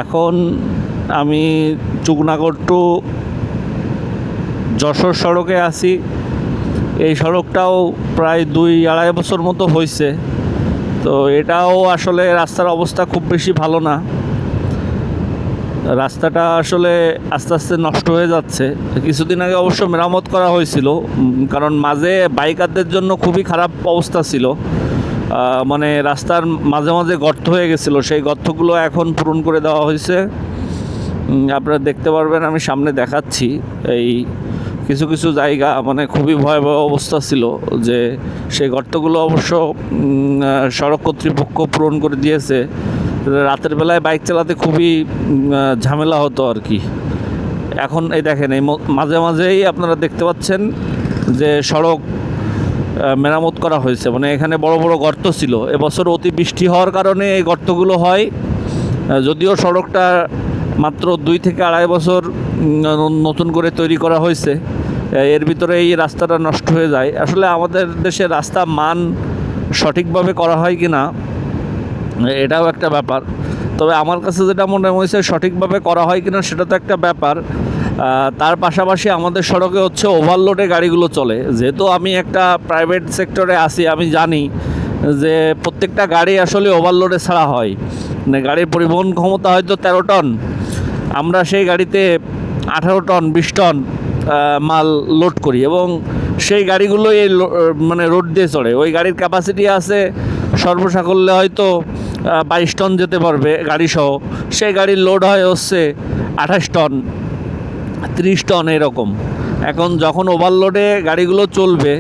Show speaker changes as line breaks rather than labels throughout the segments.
এখন আমি চুকনাগড় টু যশোর সড়কে আছি। এই সড়কটাও প্রায় 2-2.5 বছর মতো হয়েছে। তো এটাও আসলে রাস্তার অবস্থা খুব বেশি ভালো না। রাস্তাটা আসলে আস্তে আস্তে নষ্ট হয়ে যাচ্ছে। কিছুদিন আগে অবশ্য মেরামত করা হয়েছিল, কারণ মাঝে বাইকারদের জন্য খুবই খারাপ অবস্থা ছিল। মানে রাস্তার মাঝে মাঝে গর্ত হয়ে গেছিলো, সেই গর্তগুলো এখন পূরণ করে দেওয়া হয়েছে। আপনারা দেখতে পারবেন, আমি সামনে দেখাচ্ছি। এই কিছু কিছু জায়গা মানে খুবই ভয়াবহ অবস্থা ছিল, যে সেই গর্তগুলো অবশ্য সড়ক কর্তৃপক্ষ পূরণ করে দিয়েছে। রাতের বেলায় বাইক চালাতে খুবই ঝামেলা হতো আর কি। এখন এই দেখেন, এই মাঝে মাঝেই আপনারা দেখতে পাচ্ছেন যে সড়ক মেরামত করা হয়েছে। মানে এখানে বড় বড় গর্ত ছিল, এবছর অতি বৃষ্টি হওয়ার কারণে এই গর্তগুলো হয়। যদিও সড়কটা মাত্র 2 থেকে 2.5 বছর নতুন করে তৈরি করা হয়েছে, এর ভিতরে এই রাস্তাটা নষ্ট হয়ে যায়। আসলে আমাদের দেশে রাস্তা মান সঠিকভাবে করা হয় কি না, এটাও একটা ব্যাপার। তবে আমার কাছে যেটা মনে হয়েছে, সঠিকভাবে করা হয় কিনা সেটা তো একটা ব্যাপার। তার পাশাপাশি আমাদের সড়কে হচ্ছে ওভারলোডে গাড়িগুলো চলে। যেহেতু আমি একটা প্রাইভেট সেক্টরে আছি, আমি জানি যে প্রত্যেকটা গাড়ি আসলে ওভারলোডে ছাড়া হয়। মানে গাড়ির পরিবহন ক্ষমতা হয়তো 13 টন, আমরা সেই গাড়িতে 18 টন 20 টন মাল লোড করি, এবং সেই গাড়িগুলোই মানে রোড দিয়ে চড়ে। ওই গাড়ির ক্যাপাসিটি আছে সর্বসাকল্যে হয়তো 22 টন যেতে পারবে গাড়িসহ। সেই গাড়ির লোড হয় হচ্ছে 28 টন 30 টন এরকম। এখন যখন ওভারলোডে গাড়িগুলো চলবে,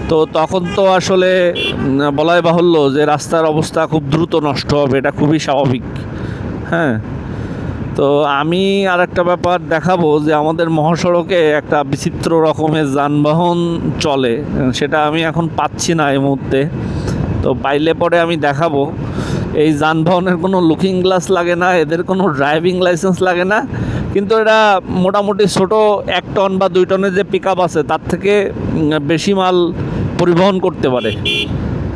তো তখন তো আসলে বলাই বাহুল্য যে রাস্তার অবস্থা খুব দ্রুত নষ্ট হবে, এটা খুবই স্বাভাবিক। হ্যাঁ, তো আমি আর একটা ব্যাপার দেখাবো, যে আমাদের মহাসড়কে একটা বিচিত্র রকমের যানবাহন চলে, সেটা আমি এখন পাচ্ছি না এই মুহূর্তে। তো পাইলে পরে আমি দেখাবো। এই যানবাহনের কোনো লুকিং গ্লাস লাগে না, এদের কোনো ড্রাইভিং লাইসেন্স লাগে না, কিন্তু এটা মোটামুটি ছোট 1 টন বা 2 টনের যে পিক আপ আছে, তার থেকে বেশি মাল পরিবহন করতে পারে।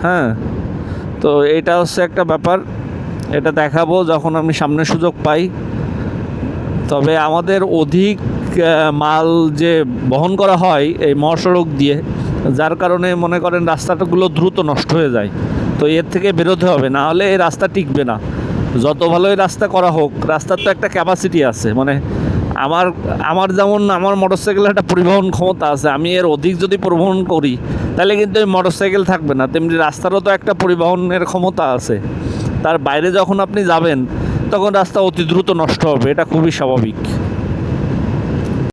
হ্যাঁ, তো এটা হচ্ছে একটা ব্যাপার, এটা দেখাবো যখন আমি সামনে সুযোগ পাই। তবে আমাদের অধিক মাল যে বহন করা হয় এই মহাসড়ক দিয়ে, যার কারণে মনে করেন রাস্তাগুলো দ্রুত নষ্ট হয়ে যায়। তো এর থেকে বেরোতে হবে, না হলে এই রাস্তা টিকবে না। যত ভালোই রাস্তা করা হোক, রাস্তার তো একটা ক্যাপাসিটি আছে। মানে আমার যেমন আমার মোটরসাইকেলের একটা পরিবহন ক্ষমতা আছে, আমি এর অধিক যদি পরিবহন করি তাহলে কিন্তু এই মোটরসাইকেল থাকবে না। তেমনি রাস্তারও তো একটা পরিবহনের ক্ষমতা আছে। তার বাইরে যখন আপনি যাবেন, তখন রাস্তা অতি দ্রুত নষ্ট হবে, এটা খুবই স্বাভাবিক।